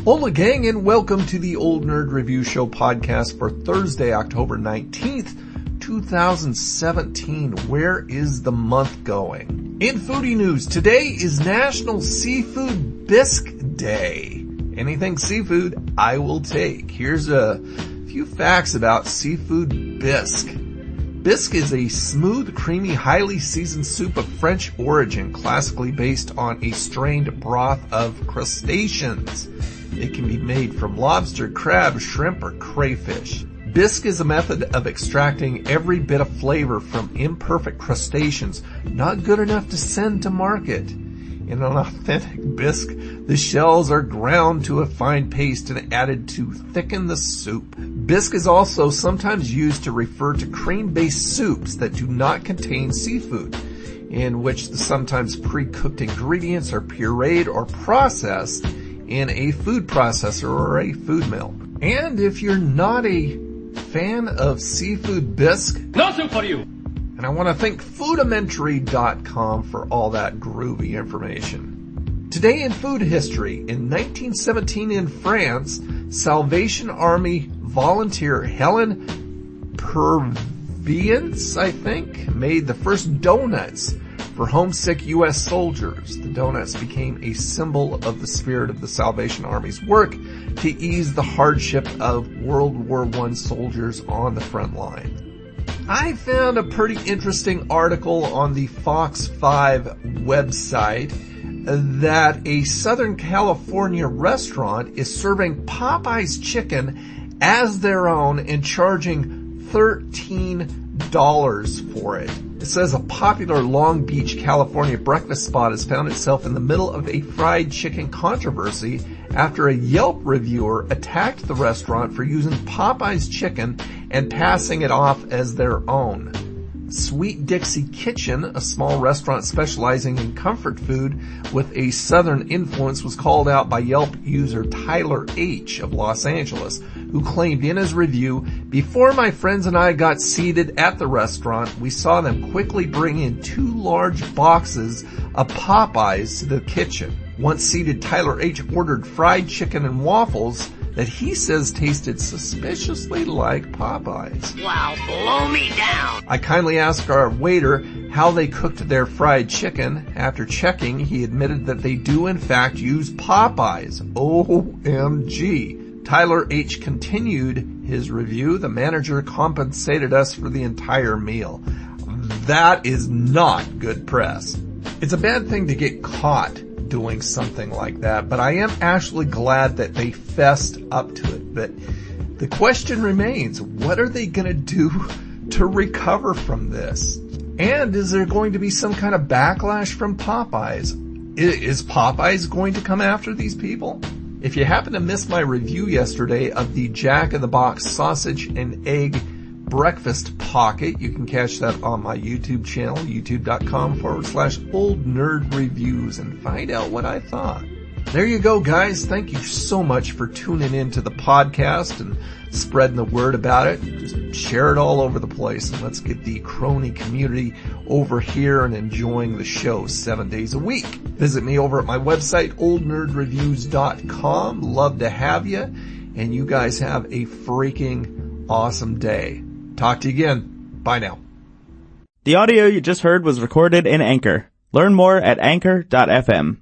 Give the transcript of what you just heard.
Hola gang, and welcome to the Old Nerd Review Show podcast for Thursday, October 19th, 2017. Where is the month going? In foodie news, today is National Seafood Bisque Day. Anything seafood, I will take. Here's a few facts about seafood bisque. Bisque is a smooth, creamy, highly seasoned soup of French origin, classically based on a strained broth of crustaceans. It can be made from lobster, crab, shrimp, or crayfish. Bisque is a method of extracting every bit of flavor from imperfect crustaceans, not good enough to send to market. In an authentic bisque, the shells are ground to a fine paste and added to thicken the soup. Bisque is also sometimes used to refer to cream-based soups that do not contain seafood, in which the sometimes pre-cooked ingredients are pureed or processed in a food processor or a food mill. And if you're not a fan of seafood bisque, no soup for you. And I want to thank Foodimentary.com for all that groovy information. Today in food history, in 1917 in France, Salvation Army volunteer Helen Purviance, I think, made the first donuts for homesick U.S. soldiers. The donuts became a symbol of the spirit of the Salvation Army's work to ease the hardship of World War I soldiers on the front line. I found a pretty interesting article on the Fox 5 website that a Southern California restaurant is serving Popeye's chicken as their own and charging $13 for it. It says a popular Long Beach, California breakfast spot has found itself in the middle of a fried chicken controversy after a Yelp reviewer attacked the restaurant for using Popeye's chicken and passing it off as their own. Sweet Dixie Kitchen, a small restaurant specializing in comfort food with a southern influence, was called out by Yelp user Tyler H. of Los Angeles, who claimed in his review, "Before my friends and I got seated at the restaurant, we saw them quickly bring in 2 large boxes of Popeye's to the kitchen. Once seated, Tyler H. ordered fried chicken and waffles that he says tasted suspiciously like Popeye's. Wow, blow me down. I kindly asked our waiter how they cooked their fried chicken. After checking, he admitted that they do in fact use Popeye's. OMG. Tyler H. continued his review. The manager compensated us for the entire meal. That is not good press. It's a bad thing to get caught doing something like that, but I am actually glad that they fessed up to it. But the question remains, what are they going to do to recover from this? And is there going to be some kind of backlash from Popeye's? Is Popeye's going to come after these people? If you happen to miss my review yesterday of the Jack in the Box sausage and egg breakfast pocket, you can catch that on my YouTube channel, youtube.com/Old Nerd Reviews, and find out what I thought. There you go, guys. Thank you so much for tuning in to the podcast and spreading the word about it. Just share it all over the place, and let's get the Crony Community over here and enjoying the show 7 days a week. Visit me over at my website, oldnerdreviews.com. Love to have you, and you guys have a freaking awesome day. Talk to you again. Bye now. The audio you just heard was recorded in Anchor. Learn more at anchor.fm.